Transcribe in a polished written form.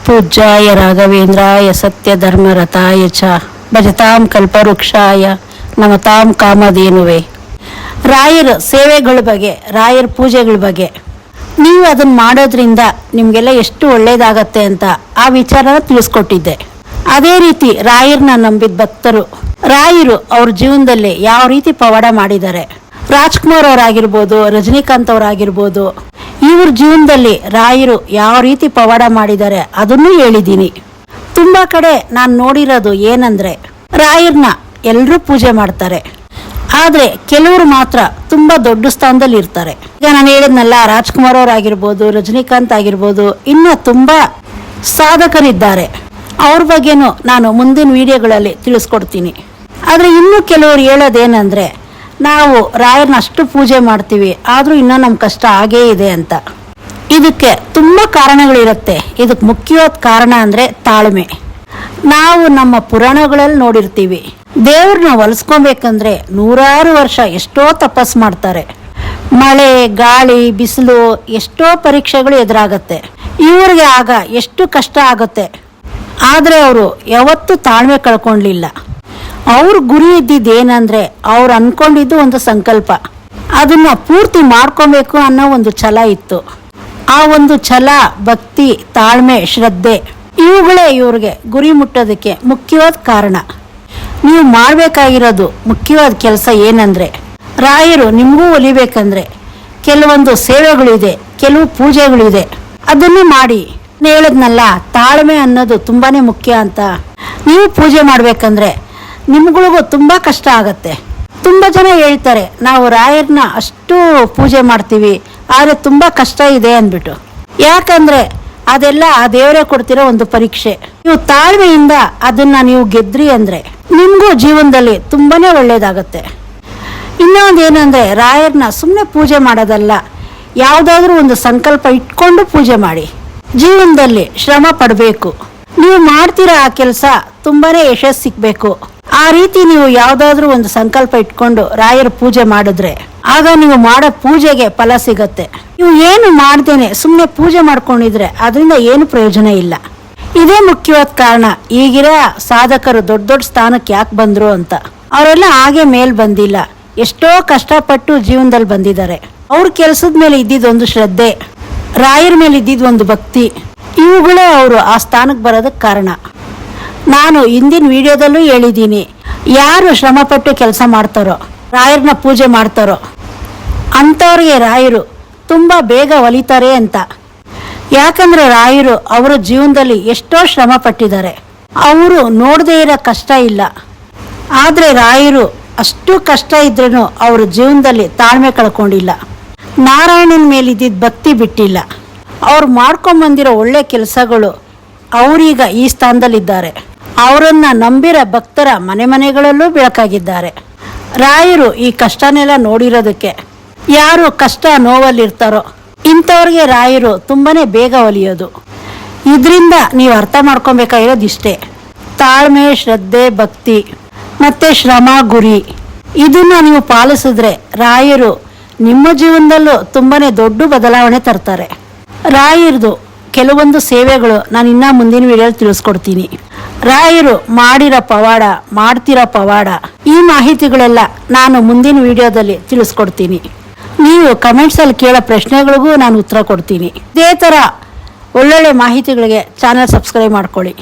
पूज्याय राघवेन्द्राय सत्यधर्मरताय च ಭಜತಾಂ ಕಲ್ಪವೃಕ್ಷಾಯ ನಮತಾಂ ಕಾಮಧೇನುವೆ. ರಾಯರ ಸೇವೆಗಳ ಬಗ್ಗೆ, ರಾಯರ ಪೂಜೆಗಳ ಬಗ್ಗೆ ನೀವು ಅದನ್ನು ಮಾಡೋದ್ರಿಂದ ನಿಮಗೆಲ್ಲ ಎಷ್ಟು ಒಳ್ಳೆಯದಾಗತ್ತೆ ಅಂತ ಆ ವಿಚಾರನ ತಿಳಿಸ್ಕೊಟ್ಟಿದ್ದೆ. ಅದೇ ರೀತಿ ರಾಯರನ್ನ ನಂಬಿದ ಭಕ್ತರು ರಾಯರು ಅವ್ರ ಜೀವನದಲ್ಲಿ ಯಾವ ರೀತಿ ಪವಾಡ ಮಾಡಿದ್ದಾರೆ, ರಾಜ್ಕುಮಾರ್ ಅವರಾಗಿರ್ಬೋದು, ರಜನಿಕಾಂತ್ ಅವರಾಗಿರ್ಬೋದು, ಇವ್ರ ಜೀವನದಲ್ಲಿ ರಾಯರು ಯಾವ ರೀತಿ ಪವಾಡ ಮಾಡಿದ್ದಾರೆ ಅದನ್ನು ಹೇಳಿದ್ದೀನಿ. ತುಂಬ ಕಡೆ ನಾನು ನೋಡಿರೋದು ಏನಂದರೆ, ರಾಯರನ್ನ ಎಲ್ಲರೂ ಪೂಜೆ ಮಾಡ್ತಾರೆ, ಆದರೆ ಕೆಲವರು ಮಾತ್ರ ತುಂಬ ದೊಡ್ಡ ಸ್ಥಾನದಲ್ಲಿ ಇರ್ತಾರೆ. ಈಗ ನಾನು ಹೇಳಿದ್ನಲ್ಲ, ರಾಜ್ಕುಮಾರ್ ಅವರಾಗಿರ್ಬೋದು, ರಜನಿಕಾಂತ್ ಆಗಿರ್ಬೋದು, ಇನ್ನೂ ತುಂಬ ಸಾಧಕರಿದ್ದಾರೆ. ಅವ್ರ ಬಗ್ಗೆನೂ ನಾನು ಮುಂದಿನ ವಿಡಿಯೋಗಳಲ್ಲಿ ತಿಳಿಸ್ಕೊಡ್ತೀನಿ. ಆದರೆ ಇನ್ನೂ ಕೆಲವರು ಹೇಳೋದೇನೆಂದರೆ, ನಾವು ರಾಯರನ್ನ ಅಷ್ಟು ಪೂಜೆ ಮಾಡ್ತೀವಿ, ಆದರೂ ಇನ್ನೂ ನಮ್ಮ ಕಷ್ಟ ಆಗೇ ಇದೆ ಅಂತ. ಇದಕ್ಕೆ ತುಂಬ ಕಾರಣಗಳಿರುತ್ತೆ. ಇದಕ್ಕೆ ಮುಖ್ಯವಾದ ಕಾರಣ ಅಂದರೆ ತಾಳ್ಮೆ. ನಾವು ನಮ್ಮ ಪುರಾಣಗಳಲ್ಲಿ ನೋಡಿರ್ತೀವಿ, ದೇವ್ರನ್ನ ಹೊಲಿಸ್ಕೊಬೇಕಂದ್ರೆ 100 ವರ್ಷ ಎಷ್ಟೋ ತಪಸ್ ಮಾಡ್ತಾರೆ. ಮಳೆ, ಗಾಳಿ, ಬಿಸಿಲು, ಎಷ್ಟೋ ಪರೀಕ್ಷೆಗಳು ಎದುರಾಗತ್ತೆ. ಇವ್ರಿಗೆ ಆಗ ಎಷ್ಟು ಕಷ್ಟ ಆಗುತ್ತೆ, ಆದರೆ ಅವರು ಯಾವತ್ತೂ ತಾಳ್ಮೆ ಕಳ್ಕೊಳ್ಳಲಿಲ್ಲ. ಅವ್ರ ಗುರಿ ಇದ್ದಿದ್ದೇನೆಂದರೆ, ಅವ್ರು ಅಂದ್ಕೊಂಡಿದ್ದು ಒಂದು ಸಂಕಲ್ಪ, ಅದನ್ನು ಪೂರ್ತಿ ಮಾಡ್ಕೊಬೇಕು ಅನ್ನೋ ಒಂದು ಛಲ ಇತ್ತು. ಆ ಒಂದು ಛಲ, ಭಕ್ತಿ, ತಾಳ್ಮೆ, ಶ್ರದ್ಧೆ ಇವುಗಳೇ ಇವ್ರಿಗೆ ಗುರಿ ಮುಟ್ಟೋದಕ್ಕೆ ಮುಖ್ಯವಾದ ಕಾರಣ. ನೀವು ಮಾಡಬೇಕಾಗಿರೋದು ಮುಖ್ಯವಾದ ಕೆಲಸ ಏನಂದರೆ, ರಾಯರು ನಿಮಗೂ ಒಲಿಬೇಕಂದ್ರೆ ಕೆಲವೊಂದು ಸೇವೆಗಳಿದೆ, ಕೆಲವು ಪೂಜೆಗಳಿದೆ, ಅದನ್ನು ಮಾಡಿ. ಹೇಳಿದ್ನಲ್ಲ, ತಾಳ್ಮೆ ಅನ್ನೋದು ತುಂಬಾ ಮುಖ್ಯ ಅಂತ. ನೀವು ಪೂಜೆ ಮಾಡಬೇಕಂದ್ರೆ ನಿಮ್ಗಳಿಗೂ ತುಂಬ ಕಷ್ಟ ಆಗತ್ತೆ. ತುಂಬ ಜನ ಹೇಳ್ತಾರೆ, ನಾವು ರಾಯರನ್ನ ಅಷ್ಟು ಪೂಜೆ ಮಾಡ್ತೀವಿ, ಆದರೆ ತುಂಬ ಕಷ್ಟ ಇದೆ ಅಂದ್ಬಿಟ್ಟು. ಯಾಕಂದರೆ ಅದೆಲ್ಲ ಆ ದೇವರೇ ಕೊಡ್ತಿರೋ ಒಂದು ಪರೀಕ್ಷೆ. ನೀವು ತಾಳ್ಮೆಯಿಂದ ಅದನ್ನು ನೀವು ಗೆದ್ರಿ ಅಂದರೆ ನಿಮಗೂ ಜೀವನದಲ್ಲಿ ತುಂಬಾ ಒಳ್ಳೆಯದಾಗತ್ತೆ. ಇನ್ನೊಂದು ಏನಂದರೆ, ರಾಯರನ್ನ ಸುಮ್ಮನೆ ಪೂಜೆ ಮಾಡೋದಲ್ಲ, ಯಾವುದಾದ್ರೂ ಒಂದು ಸಂಕಲ್ಪ ಇಟ್ಕೊಂಡು ಪೂಜೆ ಮಾಡಿ. ಜೀವನದಲ್ಲಿ ಶ್ರಮ ಪಡಬೇಕು. ನೀವು ಮಾಡ್ತಿರೋ ಆ ಕೆಲಸ ತುಂಬಾ ಯಶಸ್ಸು ಸಿಗಬೇಕು. ಆ ರೀತಿ ನೀವು ಯಾವುದಾದ್ರೂ ಒಂದು ಸಂಕಲ್ಪ ಇಟ್ಕೊಂಡು ರಾಯರ ಪೂಜೆ ಮಾಡಿದ್ರೆ ಆಗ ನೀವು ಮಾಡೋ ಪೂಜೆಗೆ ಫಲ ಸಿಗತ್ತೆ. ನೀವು ಏನು ಮಾಡ್ದೇನೆ ಸುಮ್ಮನೆ ಪೂಜೆ ಮಾಡ್ಕೊಂಡಿದ್ರೆ ಅದರಿಂದ ಏನು ಪ್ರಯೋಜನ ಇಲ್ಲ. ಇದೇ ಮುಖ್ಯವಾದ ಕಾರಣ ಈಗಿರೋ ಸಾಧಕರು ದೊಡ್ಡ ದೊಡ್ಡ ಸ್ಥಾನಕ್ಕೆ ಯಾಕೆ ಬಂದರು ಅಂತ. ಅವರೆಲ್ಲ ಹಾಗೆ ಮೇಲ್ ಬಂದಿಲ್ಲ, ಎಷ್ಟೋ ಕಷ್ಟಪಟ್ಟು ಜೀವನದಲ್ಲಿ ಬಂದಿದ್ದಾರೆ. ಅವ್ರ ಕೆಲಸದ ಮೇಲೆ ಇದ್ದಿದ್ದೊಂದು ಶ್ರದ್ಧೆ, ರಾಯರ ಮೇಲೆ ಇದ್ದಿದ್ದು ಭಕ್ತಿ, ಇವುಗಳೇ ಅವರು ಆ ಸ್ಥಾನಕ್ಕೆ ಬರೋದಕ್ಕೆ ಕಾರಣ. ನಾನು ಹಿಂದಿನ ವಿಡಿಯೋದಲ್ಲೂ ಹೇಳಿದ್ದೀನಿ, ಯಾರು ಶ್ರಮಪಟ್ಟು ಕೆಲಸ ಮಾಡ್ತಾರೋ, ರಾಯರನ್ನ ಪೂಜೆ ಮಾಡ್ತಾರೋ ಅಂಥವ್ರಿಗೆ ರಾಯರು ತುಂಬ ಬೇಗ ಒಲಿತಾರೆ ಅಂತ. ಯಾಕಂದರೆ ರಾಯರು ಅವರ ಜೀವನದಲ್ಲಿ ಎಷ್ಟೋ ಶ್ರಮ ಪಟ್ಟಿದ್ದಾರೆ. ಅವರು ನೋಡದೇ ಇರೋ ಕಷ್ಟ ಇಲ್ಲ. ಆದರೆ ರಾಯರು ಅಷ್ಟು ಕಷ್ಟ ಇದ್ರೂ ಅವ್ರ ಜೀವನದಲ್ಲಿ ತಾಳ್ಮೆ ಕಳ್ಕೊಂಡಿಲ್ಲ. ನಾರಾಯಣನ ಮೇಲಿದ್ದಿದ್ದ ಭಕ್ತಿ ಬಿಟ್ಟಿಲ್ಲ. ಅವ್ರು ಮಾಡ್ಕೊಂಬಂದಿರೋ ಒಳ್ಳೆ ಕೆಲಸಗಳು ಅವರೀಗ ಈ ಸ್ಥಾನದಲ್ಲಿದ್ದಾರೆ. ಅವರನ್ನು ನಂಬಿರೋ ಭಕ್ತರ ಮನೆ ಮನೆಗಳಲ್ಲೂ ಬೆಳಕಾಗಿದ್ದಾರೆ. ರಾಯರು ಈ ಕಷ್ಟನೆಲ್ಲ ನೋಡಿರೋದಕ್ಕೆ ಯಾರು ಕಷ್ಟ ನೋವಲ್ಲಿರ್ತಾರೋ ಇಂಥವ್ರಿಗೆ ರಾಯರು ತುಂಬಾ ಬೇಗ ಒಲಿಯೋದು. ಇದರಿಂದ ನೀವು ಅರ್ಥ ಮಾಡ್ಕೊಬೇಕಾಗಿರೋದು ಇಷ್ಟೇ, ತಾಳ್ಮೆ, ಶ್ರದ್ಧೆ, ಭಕ್ತಿ ಮತ್ತು ಶ್ರಮ, ಗುರಿ, ಇದನ್ನು ನೀವು ಪಾಲಿಸಿದ್ರೆ ರಾಯರು ನಿಮ್ಮ ಜೀವನದಲ್ಲೂ ತುಂಬಾ ದೊಡ್ಡ ಬದಲಾವಣೆ ತರ್ತಾರೆ. ರಾಯರದು ಕೆಲವೊಂದು ಸೇವೆಗಳು ನಾನು ಇನ್ನೂ ಮುಂದಿನ ವಿಡಿಯೋದಲ್ಲಿ ತಿಳಿಸ್ಕೊಡ್ತೀನಿ. ರಾಯರು ಮಾಡಿರೋ ಪವಾಡ, ಮಾಡ್ತಿರೋ ಪವಾಡ, ಈ ಮಾಹಿತಿಗಳೆಲ್ಲ ನಾನು ಮುಂದಿನ ವಿಡಿಯೋದಲ್ಲಿ ತಿಳಿಸ್ಕೊಡ್ತೀನಿ. ನೀವು ಕಮೆಂಟ್ಸಲ್ಲಿ ಕೇಳೋ ಪ್ರಶ್ನೆಗಳಿಗೂ ನಾನು ಉತ್ತರ ಕೊಡ್ತೀನಿ. ಇದೇ ಥರ ಒಳ್ಳೊಳ್ಳೆ ಮಾಹಿತಿಗಳಿಗೆ ಚಾನಲ್ ಸಬ್ಸ್ಕ್ರೈಬ್ ಮಾಡ್ಕೊಳ್ಳಿ.